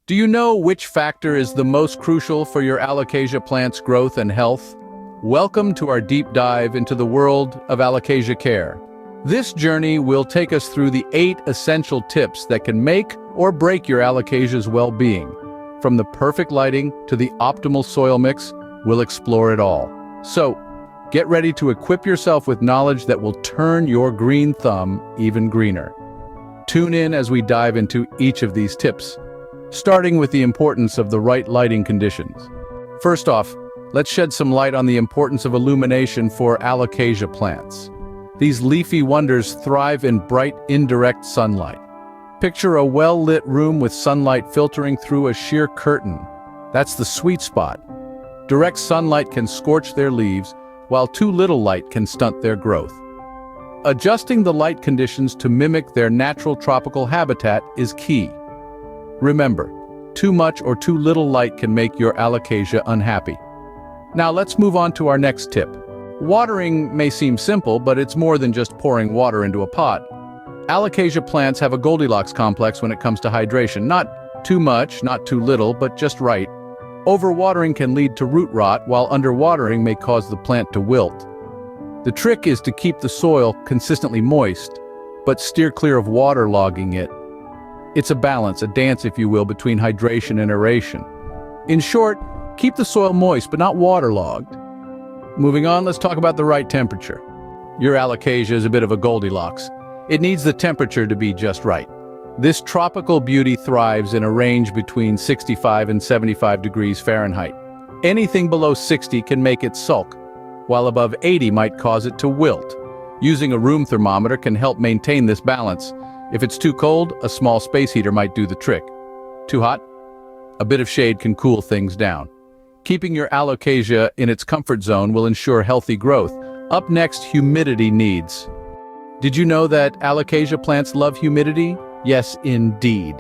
Do you know which factor is the most crucial for your Alocasia plant's growth and health? Welcome to our deep dive into the world of Alocasia care. This journey will take us through the 8 essential tips that can make or break your Alocasia's well-being. From the perfect lighting to the optimal soil mix, we'll explore it all. So, get ready to equip yourself with knowledge that will turn your green thumb even greener. Tune in as we dive into each of these tips, starting with the importance of the right lighting conditions. First off, let's shed some light on the importance of illumination for Alocasia plants. These leafy wonders thrive in bright, indirect sunlight. Picture a well-lit room with sunlight filtering through a sheer curtain. That's the sweet spot. Direct sunlight can scorch their leaves, while too little light can stunt their growth. Adjusting the light conditions to mimic their natural tropical habitat is key. Remember, too much or too little light can make your Alocasia unhappy. Now let's move on to our next tip. Watering may seem simple, but it's more than just pouring water into a pot. Alocasia plants have a Goldilocks complex when it comes to hydration. Not too much, not too little, but just right. Overwatering can lead to root rot, while underwatering may cause the plant to wilt. The trick is to keep the soil consistently moist, but steer clear of waterlogging it. It's a balance, a dance if you will, between hydration and aeration. In short, keep the soil moist but not waterlogged. Moving on, let's talk about the right temperature. Your Alocasia is a bit of a Goldilocks. It needs the temperature to be just right. This tropical beauty thrives in a range between 65 and 75 degrees Fahrenheit. Anything below 60 can make it sulk, while above 80 might cause it to wilt. Using a room thermometer can help maintain this balance. If it's too cold, a small space heater might do the trick. Too hot? A bit of shade can cool things down. Keeping your Alocasia in its comfort zone will ensure healthy growth. Up next, humidity needs. Did you know that Alocasia plants love humidity? Yes, indeed.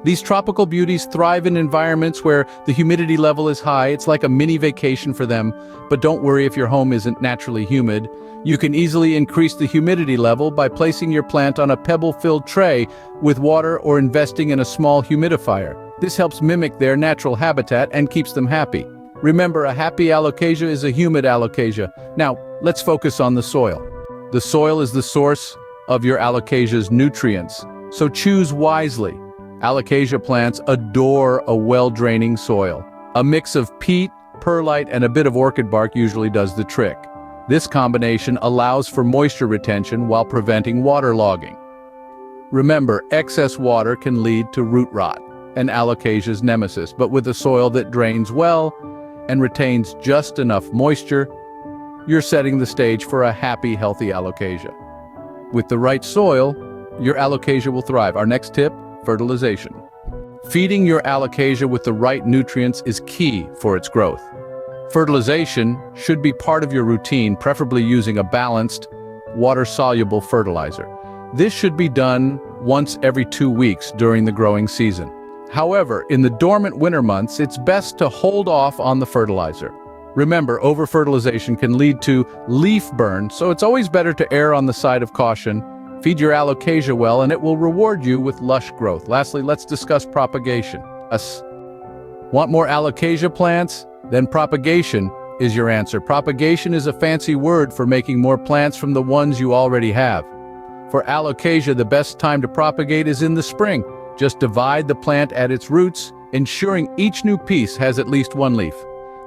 These tropical beauties thrive in environments where the humidity level is high. It's like a mini vacation for them. But don't worry if your home isn't naturally humid. You can easily increase the humidity level by placing your plant on a pebble-filled tray with water or investing in a small humidifier. This helps mimic their natural habitat and keeps them happy. Remember, a happy Alocasia is a humid Alocasia. Now, let's focus on the soil. The soil is the source of your Alocasia's nutrients, so choose wisely. Alocasia plants adore a well-draining soil. A mix of peat, perlite, and a bit of orchid bark usually does the trick. This combination allows for moisture retention while preventing waterlogging. Remember, excess water can lead to root rot, an Alocasia's nemesis, but with a soil that drains well and retains just enough moisture, you're setting the stage for a happy, healthy Alocasia. With the right soil, your Alocasia will thrive. Our next tip: fertilization. Feeding your Alocasia with the right nutrients is key for its growth. Fertilization should be part of your routine, preferably using a balanced, water-soluble fertilizer. This should be done once every 2 weeks during the growing season. However, in the dormant winter months, it's best to hold off on the fertilizer. Remember, over-fertilization can lead to leaf burn, so it's always better to err on the side of caution. Feed your Alocasia well, and it will reward you with lush growth. Lastly, let's discuss propagation. Want more Alocasia plants? Then propagation is your answer. Propagation is a fancy word for making more plants from the ones you already have. For Alocasia, the best time to propagate is in the spring. Just divide the plant at its roots, ensuring each new piece has at least one leaf.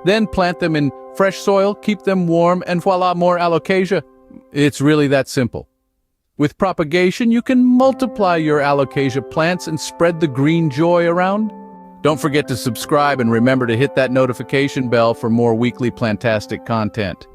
Then plant them in fresh soil, keep them warm, and voila, more Alocasia. It's really that simple. With propagation, you can multiply your Alocasia plants and spread the green joy around. Don't forget to subscribe and remember to hit that notification bell for more weekly plantastic content.